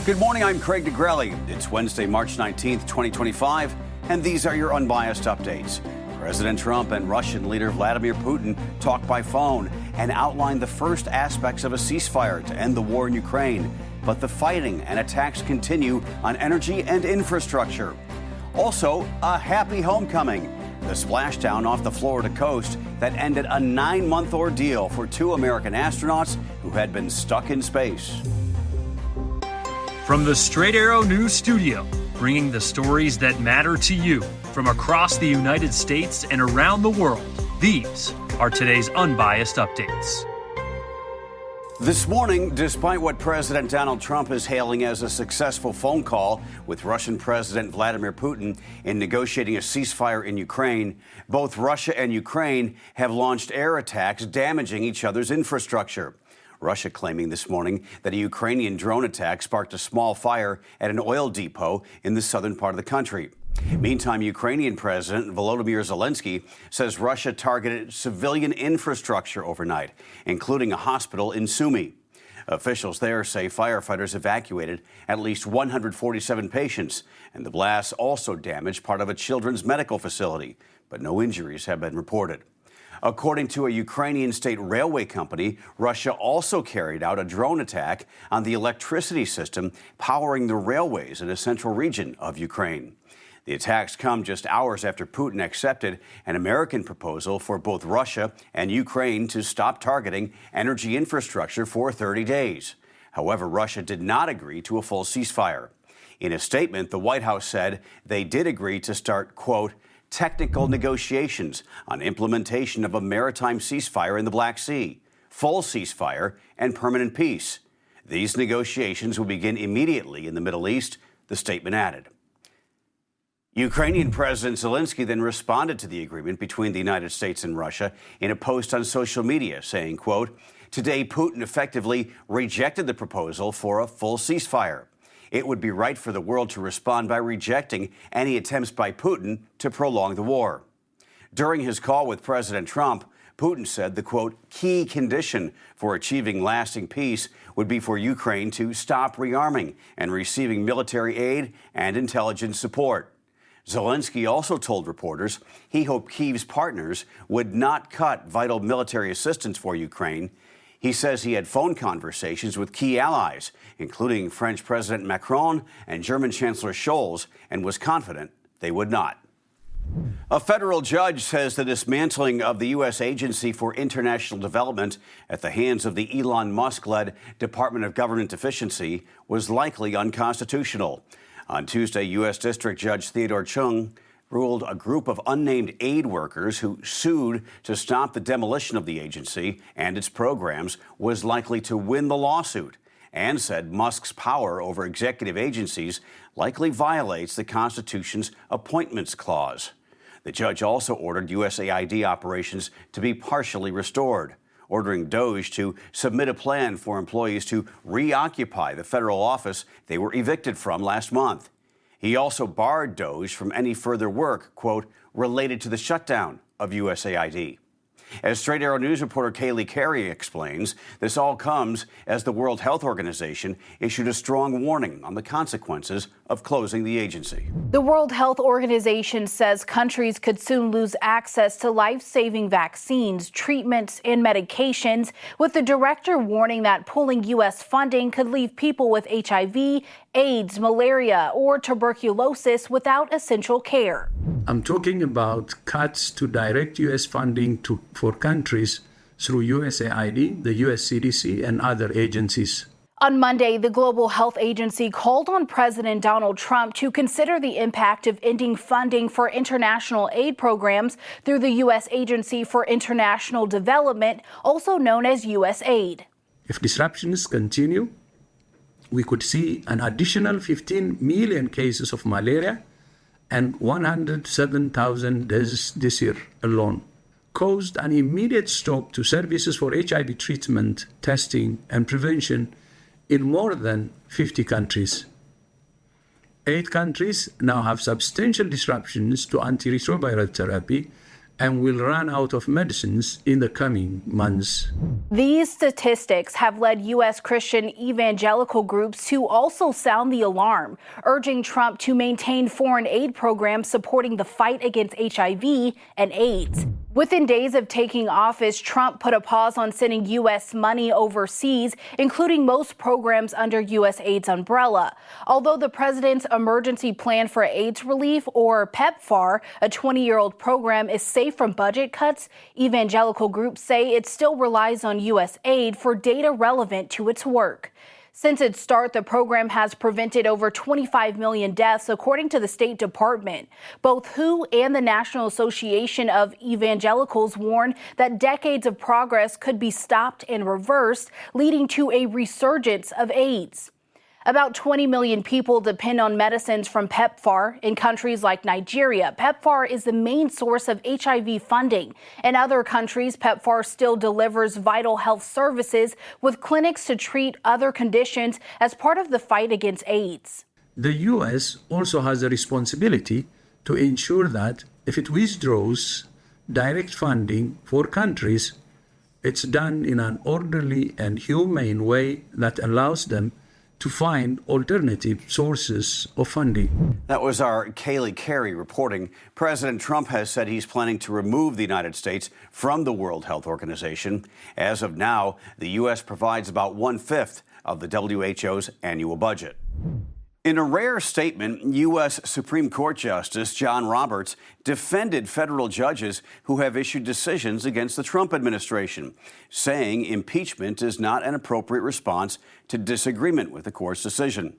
Good morning, I'm Craig DeGrelli. It's Wednesday, March 19th, 2025, and these are your Unbiased Updates. President Trump and Russian leader Vladimir Putin talked by phone and outlined the first aspects of a ceasefire to end the war in Ukraine. But the fighting and attacks continue on energy and infrastructure. Also, a happy homecoming. The splashdown off the Florida coast that ended a 9-month ordeal for 2 American astronauts who had been stuck in space. From the Straight Arrow News Studio, bringing the stories that matter to you from across the United States and around the world, these are today's Unbiased Updates. This morning, despite what President Donald Trump is hailing as a successful phone call with Russian President Vladimir Putin in negotiating a ceasefire in Ukraine, both Russia and Ukraine have launched air attacks damaging each other's infrastructure. Russia claiming this morning that a Ukrainian drone attack sparked a small fire at an oil depot in the southern part of the country. Meantime, Ukrainian President Volodymyr Zelensky says Russia targeted civilian infrastructure overnight, including a hospital in Sumy. Officials there say firefighters evacuated at least 147 patients, and the blasts also damaged part of a children's medical facility, but no injuries have been reported. According to a Ukrainian state railway company, Russia also carried out a drone attack on the electricity system powering the railways in a central region of Ukraine. The attacks come just hours after Putin accepted an American proposal for both Russia and Ukraine to stop targeting energy infrastructure for 30 days. However, Russia did not agree to a full ceasefire. In a statement, the White House said they did agree to start, quote, technical negotiations on implementation of a maritime ceasefire in the Black Sea, full ceasefire, and permanent peace. These negotiations will begin immediately in the Middle East, the statement added. Ukrainian President Zelensky then responded to the agreement between the United States and Russia in a post on social media saying, quote, today Putin effectively rejected the proposal for a full ceasefire. It would be right for the world to respond by rejecting any attempts by Putin to prolong the war. During his call with President Trump, Putin said the, quote, key condition for achieving lasting peace would be for Ukraine to stop rearming and receiving military aid and intelligence support. Zelensky also told reporters he hoped Kyiv's partners would not cut vital military assistance for Ukraine. He says he had phone conversations with key allies, including French President Macron and German Chancellor Scholz, and was confident they would not. A federal judge says the dismantling of the U.S. Agency for International Development at the hands of the Elon Musk-led Department of Government Efficiency was likely unconstitutional. On Tuesday, U.S. District Judge Theodore Chung ruled a group of unnamed aid workers who sued to stop the demolition of the agency and its programs was likely to win the lawsuit, and said Musk's power over executive agencies likely violates the Constitution's Appointments Clause. The judge also ordered USAID operations to be partially restored, ordering DOJ to submit a plan for employees to reoccupy the federal office they were evicted from last month. He also barred DOJ from any further work, quote, related to the shutdown of USAID. As Straight Arrow News reporter Kaylee Carey explains, this all comes as the World Health Organization issued a strong warning on the consequences of closing the agency. The World Health Organization says countries could soon lose access to life-saving vaccines, treatments, and medications, with the director warning that pulling U.S. funding could leave people with HIV, AIDS, malaria, or tuberculosis without essential care. I'm talking about cuts to direct U.S. funding for countries through USAID, the U.S. CDC, and other agencies. On Monday, the Global Health Agency called on President Donald Trump to consider the impact of ending funding for international aid programs through the U.S. Agency for International Development, also known as USAID. If disruptions continue, we could see an additional 15 million cases of malaria and 107,000 deaths this year alone, caused an immediate stop to services for HIV treatment, testing, and prevention in more than 50 countries. 8 countries now have substantial disruptions to antiretroviral therapy and will run out of medicines in the coming months. These statistics have led U.S. Christian evangelical groups to also sound the alarm, urging Trump to maintain foreign aid programs supporting the fight against HIV and AIDS. Within days of taking office, Trump put a pause on sending U.S. money overseas, including most programs under USAID's umbrella. Although the president's Emergency Plan for AIDS Relief, or PEPFAR, a 20-year-old program, is safe from budget cuts, evangelical groups say it still relies on U.S. aid for data relevant to its work. Since its start, the program has prevented over 25 million deaths, according to the State Department. Both WHO and the National Association of Evangelicals warn that decades of progress could be stopped and reversed, leading to a resurgence of AIDS. About 20 million people depend on medicines from PEPFAR. In countries like Nigeria, PEPFAR is the main source of HIV funding. In other countries, PEPFAR still delivers vital health services with clinics to treat other conditions as part of the fight against AIDS. The U.S. also has a responsibility to ensure that if it withdraws direct funding for countries, it's done in an orderly and humane way that allows them to find alternative sources of funding. That was our Kaylee Carey reporting. President Trump has said he's planning to remove the United States from the World Health Organization. As of now, the U.S. provides about 1/5 of the WHO's annual budget. In a rare statement, U.S. Supreme Court Justice John Roberts defended federal judges who have issued decisions against the Trump administration, saying impeachment is not an appropriate response to disagreement with the court's decision.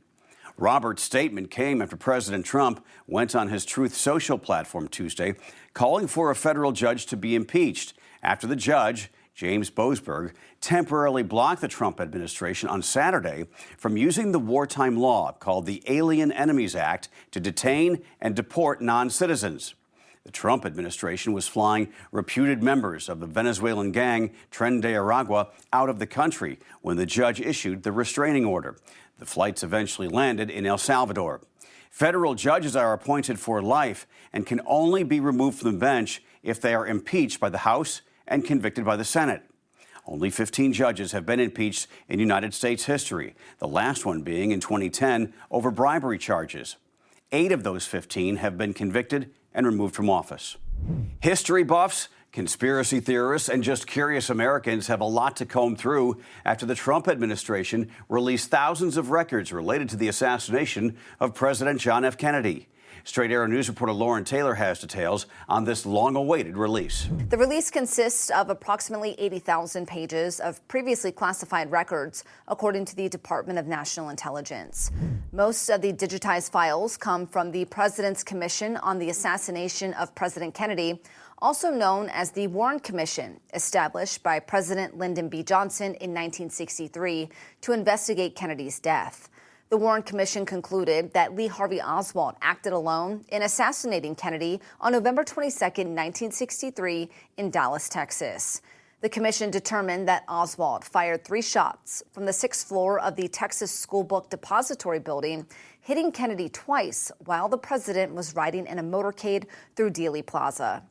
Roberts' statement came after President Trump went on his Truth Social platform Tuesday, calling for a federal judge to be impeached after the judge, James Boasberg, temporarily blocked the Trump administration on Saturday from using the wartime law called the Alien Enemies Act to detain and deport non-citizens. The Trump administration was flying reputed members of the Venezuelan gang Tren de Aragua out of the country when the judge issued the restraining order. The flights eventually landed in El Salvador. Federal judges are appointed for life and can only be removed from the bench if they are impeached by the House and convicted by the Senate. Only 15 judges have been impeached in United States history, the last one being in 2010 over bribery charges. 8 of those 15 have been convicted and removed from office. History buffs, conspiracy theorists, and just curious Americans have a lot to comb through after the Trump administration released thousands of records related to the assassination of President John F. Kennedy. Straight Arrow News reporter Lauren Taylor has details on this long-awaited release. The release consists of approximately 80,000 pages of previously classified records, according to the Department of National Intelligence. Most of the digitized files come from the President's Commission on the Assassination of President Kennedy, also known as the Warren Commission, established by President Lyndon B. Johnson in 1963 to investigate Kennedy's death. The Warren Commission concluded that Lee Harvey Oswald acted alone in assassinating Kennedy on November 22, 1963, in Dallas, Texas. The commission determined that Oswald fired 3 shots from the 6th floor of the Texas School Book Depository building, hitting Kennedy twice while the president was riding in a motorcade through Dealey Plaza.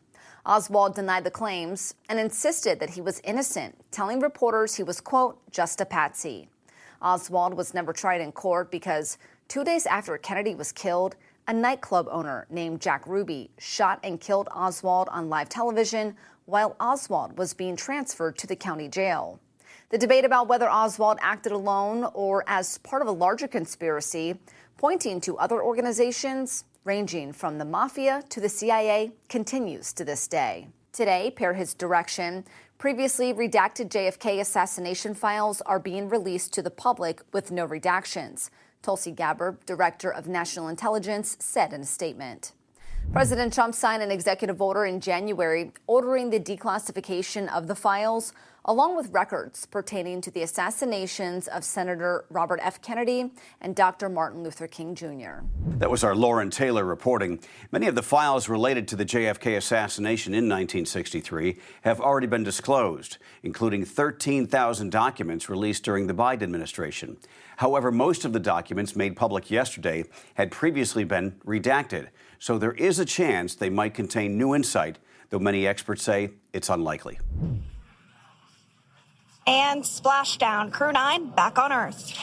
Oswald denied the claims and insisted that he was innocent, telling reporters he was, quote, just a patsy. Oswald was never tried in court because 2 days after Kennedy was killed, a nightclub owner named Jack Ruby shot and killed Oswald on live television while Oswald was being transferred to the county jail. The debate about whether Oswald acted alone or as part of a larger conspiracy, pointing to other organizations ranging from the mafia to the CIA, continues to this day. Today, per his direction, previously redacted JFK assassination files are being released to the public with no redactions, Tulsi Gabbard, Director of National Intelligence, said in a statement. President Trump signed an executive order in January ordering the declassification of the files, along with records pertaining to the assassinations of Senator Robert F. Kennedy and Dr. Martin Luther King, Jr. That was our Lauren Taylor reporting. Many of the files related to the JFK assassination in 1963 have already been disclosed, including 13,000 documents released during the Biden administration. However, most of the documents made public yesterday had previously been redacted, so there is a chance they might contain new insight though many experts say it's unlikely. And splashdown. Crew 9 back on Earth.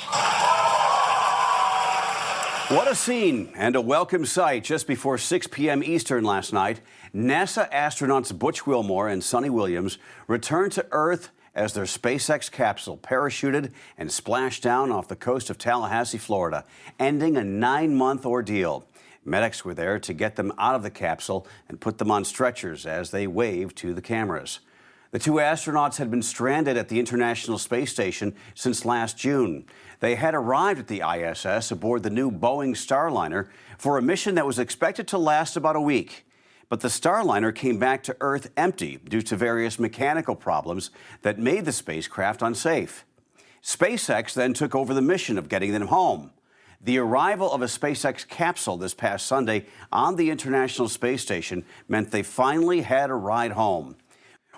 What a scene and a welcome sight. Just before 6 p.m. Eastern last night, NASA astronauts Butch Wilmore and Sonny Williams returned to Earth as their SpaceX capsule parachuted and splashed down off the coast of Tallahassee, Florida, ending a 9-month ordeal. Medics were there to get them out of the capsule and put them on stretchers as they waved to the cameras. The two astronauts had been stranded at the International Space Station since last June. They had arrived at the ISS aboard the new Boeing Starliner for a mission that was expected to last about a week. But the Starliner came back to Earth empty due to various mechanical problems that made the spacecraft unsafe. SpaceX then took over the mission of getting them home. The arrival of a SpaceX capsule this past Sunday on the International Space Station meant they finally had a ride home.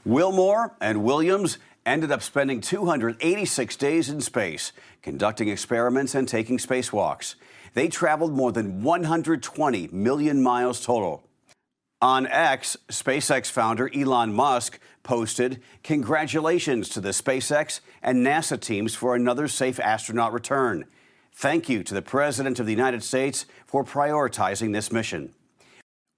Wilmore and Williams ended up spending 286 days in space, conducting experiments and taking spacewalks. They traveled more than 120 million miles total. On X, SpaceX founder Elon Musk posted, "Congratulations to the SpaceX and NASA teams for another safe astronaut return. Thank you to the President of the United States for prioritizing this mission."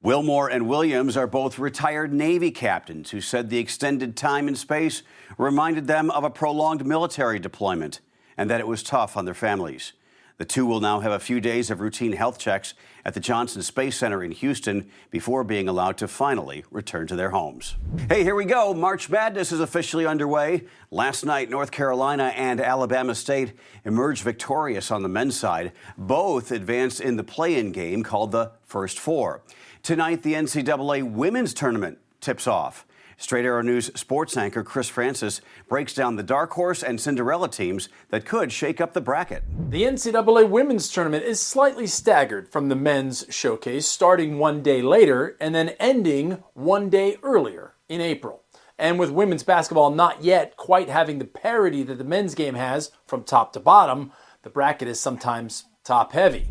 Wilmore and Williams are both retired Navy captains who said the extended time in space reminded them of a prolonged military deployment and that it was tough on their families. The two will now have a few days of routine health checks at the Johnson Space Center in Houston before being allowed to finally return to their homes. Hey, here we go. March Madness is officially underway. Last night, North Carolina and Alabama State emerged victorious on the men's side. Both advanced in the play-in game called the First Four. Tonight, the NCAA women's tournament tips off. Straight Arrow News sports anchor Chris Francis breaks down the dark horse and Cinderella teams that could shake up the bracket. The NCAA women's tournament is slightly staggered from the men's showcase, starting one day later and then ending one day earlier in April. And with women's basketball not yet quite having the parity that the men's game has from top to bottom, the bracket is sometimes top heavy.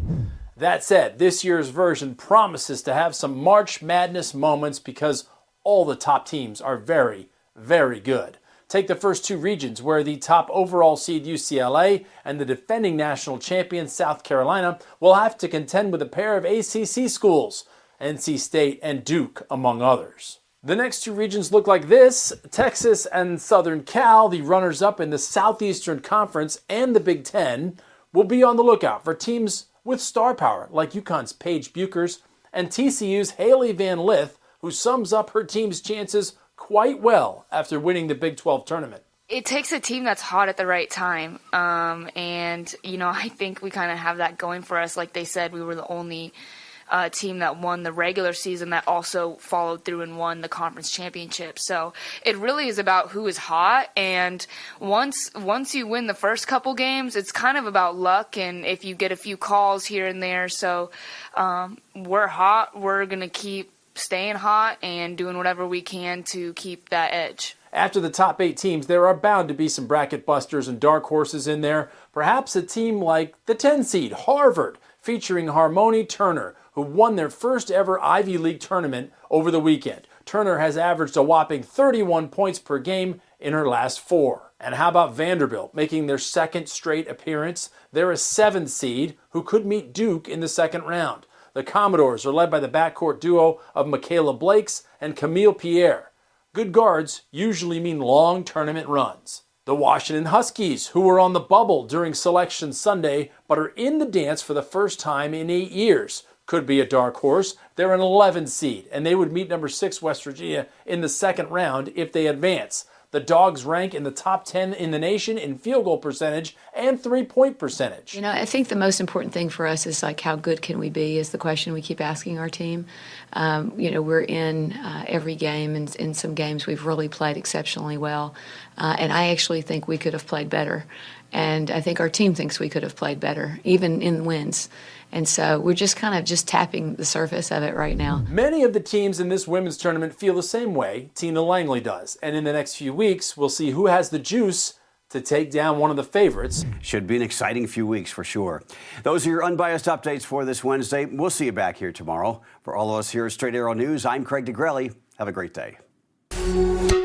That said, this year's version promises to have some March Madness moments because all the top teams are very, very good. Take the first two regions where the top overall seed UCLA and the defending national champion South Carolina will have to contend with a pair of ACC schools, NC State and Duke, among others. The next two regions look like this. Texas and Southern Cal, the runners-up in the Southeastern Conference and the Big Ten, will be on the lookout for teams with star power like UConn's Paige Buchers and TCU's Haley Van Lith, who sums up her team's chances quite well after winning the Big 12 tournament. It takes a team that's hot at the right time. And I think we kind of have that going for us. Like they said, we were the only team that won the regular season that also followed through and won the conference championship. So it really is about who is hot. And once you win the first couple games, it's kind of about luck and if you get a few calls here and there. So we're hot. We're going to keep staying hot and doing whatever we can to keep that edge. After the top 8 teams, there are bound to be some bracket busters and dark horses in there. Perhaps a team like the 10 seed Harvard, featuring Harmony Turner, who won their first ever Ivy League tournament over the weekend. Turner has averaged a whopping 31 points per game in her last 4. And how about Vanderbilt, making their second straight appearance? They're a 7 seed who could meet Duke in the second round. The Commodores are led by the backcourt duo of Michaela Blakes and Camille Pierre. Good guards usually mean long tournament runs. The Washington Huskies, who were on the bubble during Selection Sunday, but are in the dance for the first time in 8 years, could be a dark horse. They're an 11 seed, and they would meet number 6 West Virginia in the second round if they advance. The Dogs rank in the top 10 in the nation in field goal percentage and three-point percentage. I think the most important thing for us is how good can we be is the question we keep asking our team. We're in every game, and in some games we've really played exceptionally well. And I actually think we could have played better. And I think our team thinks we could have played better, even in wins. And so we're just kind of tapping the surface of it right now. Many of the teams in this women's tournament feel the same way Tina Langley does. And in the next few weeks, we'll see who has the juice to take down one of the favorites. Should be an exciting few weeks for sure. Those are your unbiased updates for this Wednesday. We'll see you back here tomorrow. For all of us here at Straight Arrow News, I'm Craig DeGrelli. Have a great day.